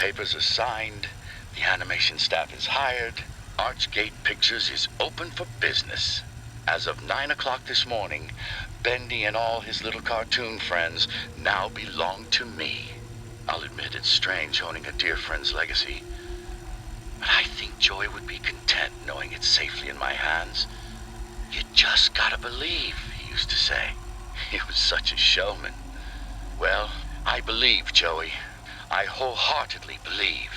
papers are signed, the animation staff is hired, Archgate Pictures is open for business. As of 9 o'clock this morning, Bendy and all his little cartoon friends now belong to me. I'll admit it's strange owning a dear friend's legacy, but I think Joey would be content knowing it's safely in my hands. You just gotta believe, he used to say. He was such a showman. Well, I believe, Joey. I wholeheartedly believe.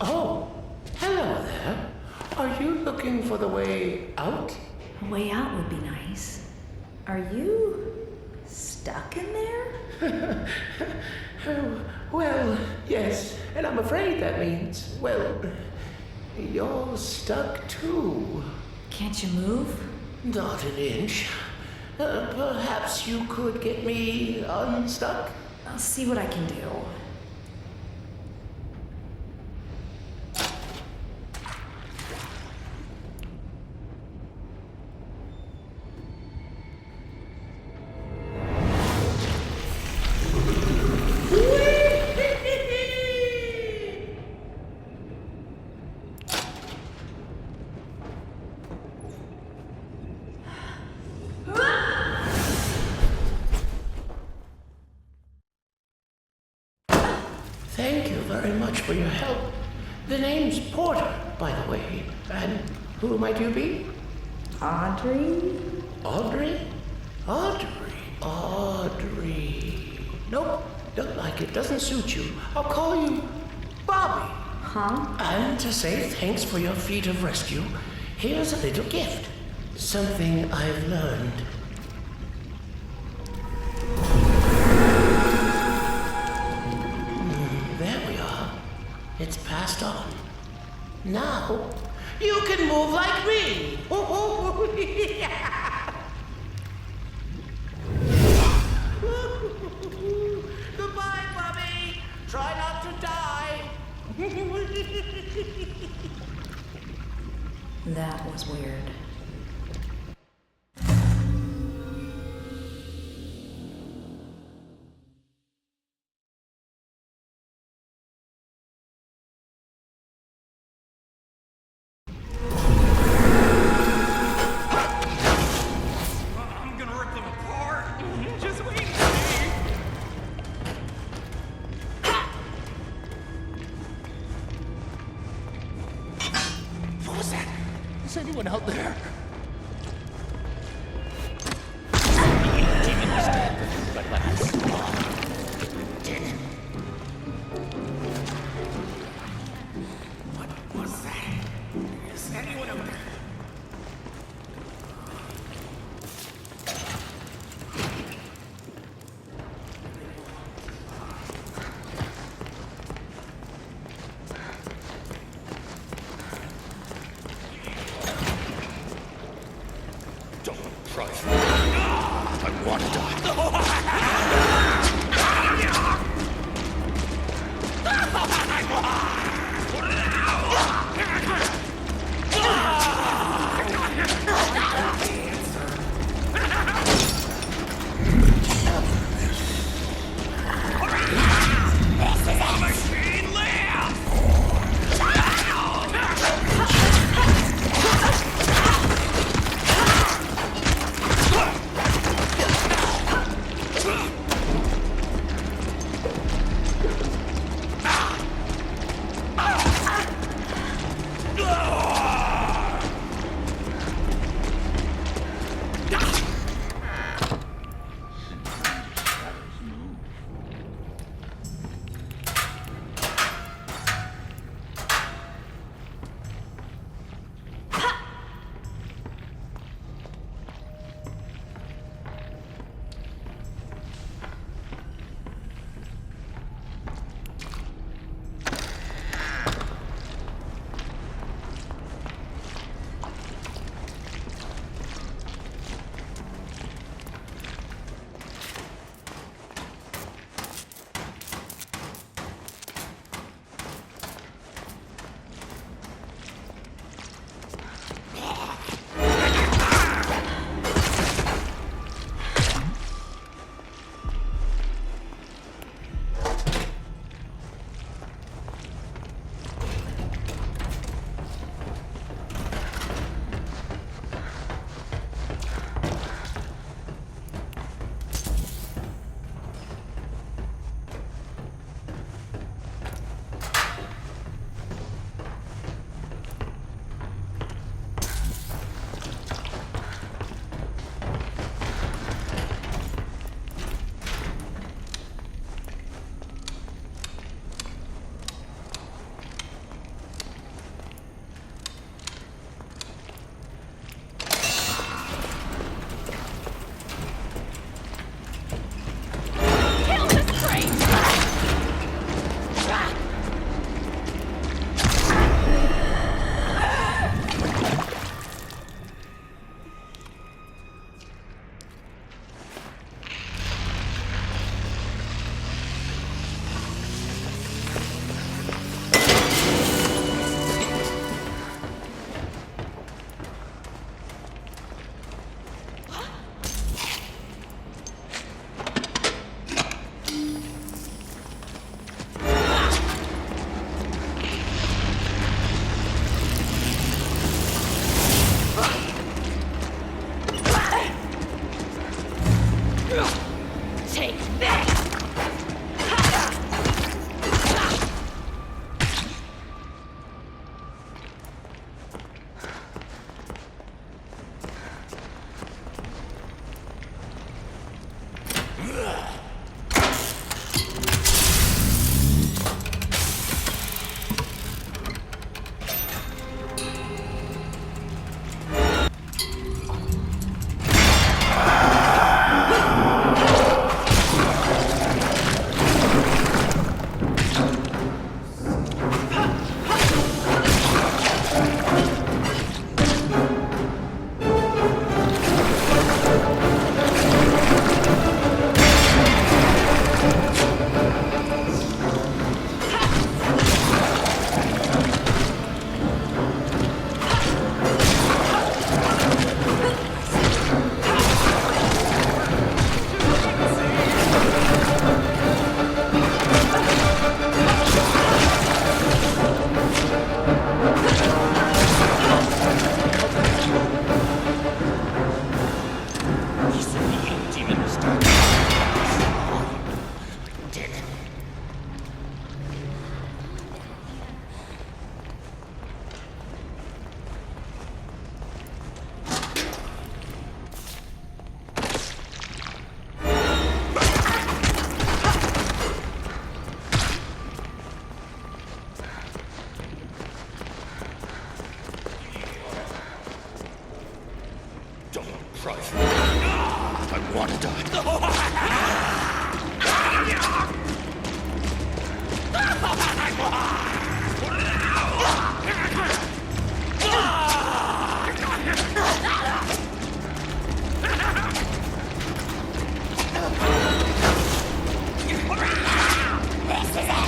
Oh, hello there. Are you looking for the way out? A way out would be nice. Are you stuck in there? Well, yes, and I'm afraid that means, well, you're stuck too. Can't you move? Not an inch. Perhaps you could get me unstuck? I'll see what I can do. Thank you very much for your help. The name's Porter, by the way. And who might you be? Audrey? Audrey? Audrey. Nope, don't like it. Doesn't suit you. I'll call you Bobby. Huh? And to say thanks for your feat of rescue, here's a little gift. Something I've learned. There we are. It's passed on. Now, you can move like me. Goodbye, Bobby. Try not to die. That was weird. I'm gonna rip them apart. Just wait and see. What was that? Is that anyone out there? But last. What was that? Is anyone out there? I want to die.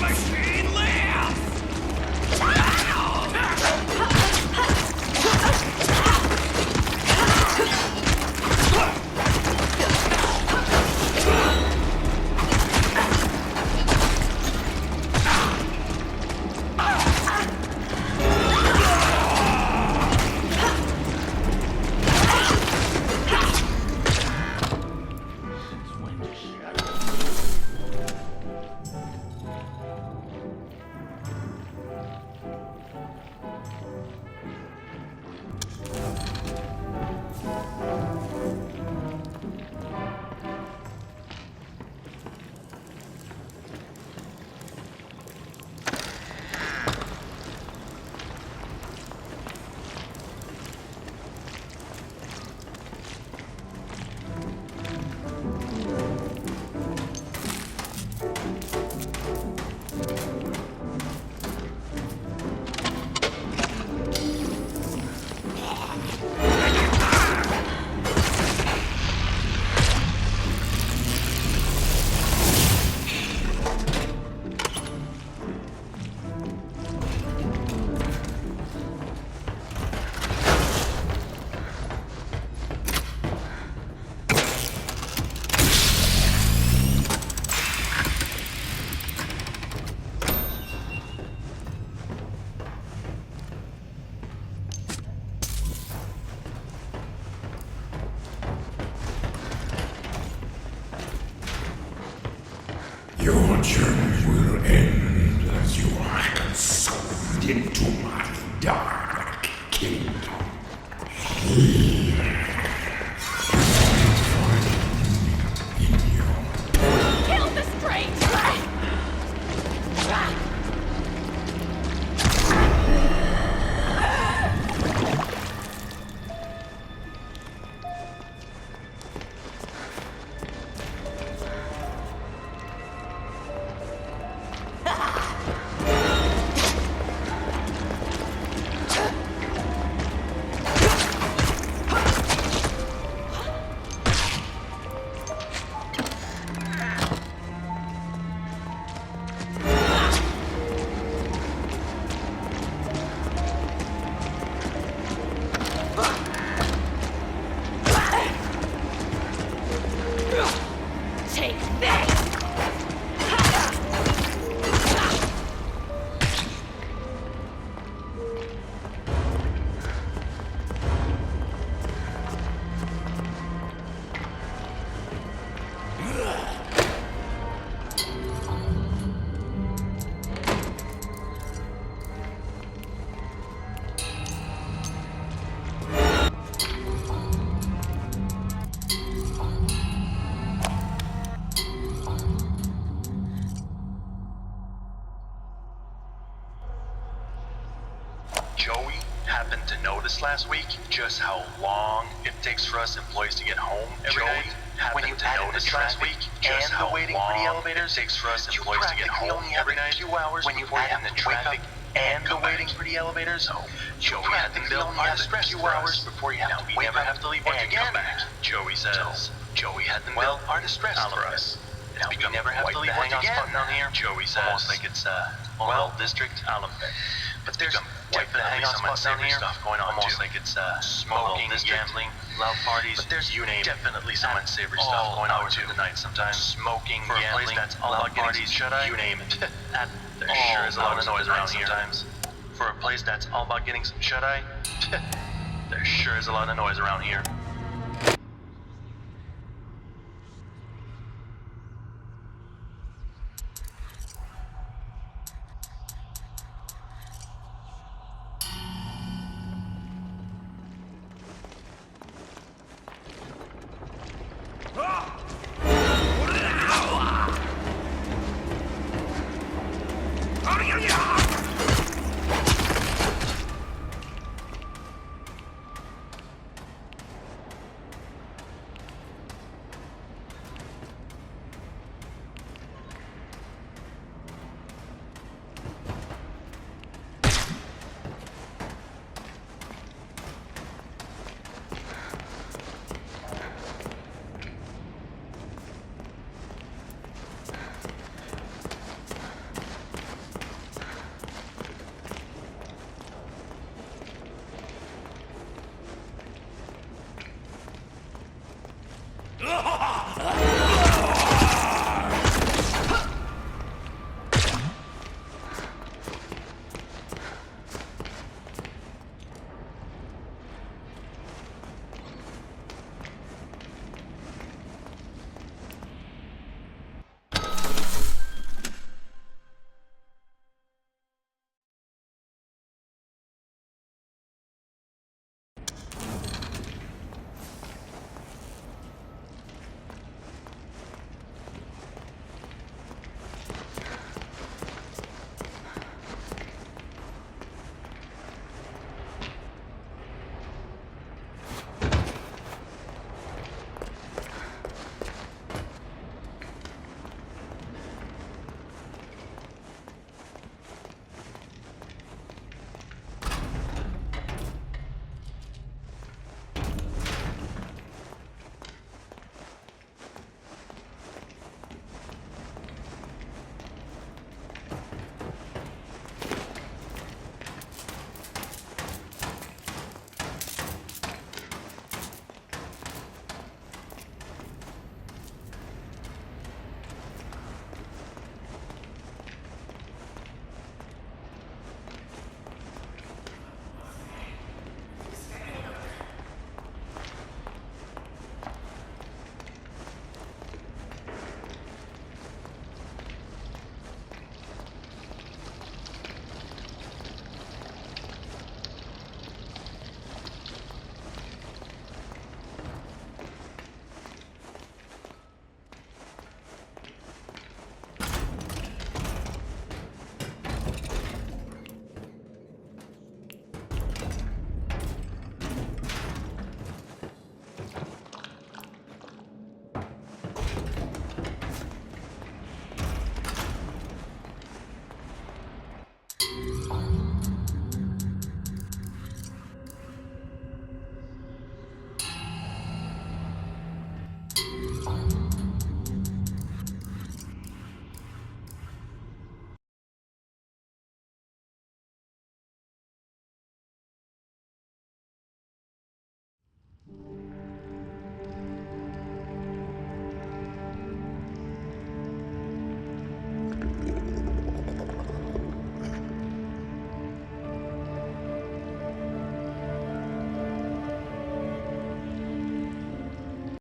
Machine lives! Your journey will end as you are consumed into my dark kingdom. Here, in your Kill the stranger! Take this! Joey happened to notice last week just how long it takes for us employees to get home every night. When you added the last week just how waiting for the elevators, it takes for us employees to get home every night. When you add the traffic and the waiting for the elevators, Joey had them built in the few hours before you have to never have to leave work again. Joey says Joey had them built are distress for us. Now we never have to leave work again. Down here, Joey says almost like it's District Alameda. But there's definitely some unsavory stuff going on almost too. Like it's smoking, gambling, loud parties. But there's definitely some unsavory stuff going on too. The night sometimes smoking, gambling, that's all about parties. You name it. There sure is a lot of noise around here. Sometimes. For a place that's all about getting some shut-eye, there sure is a lot of noise around here. Ah!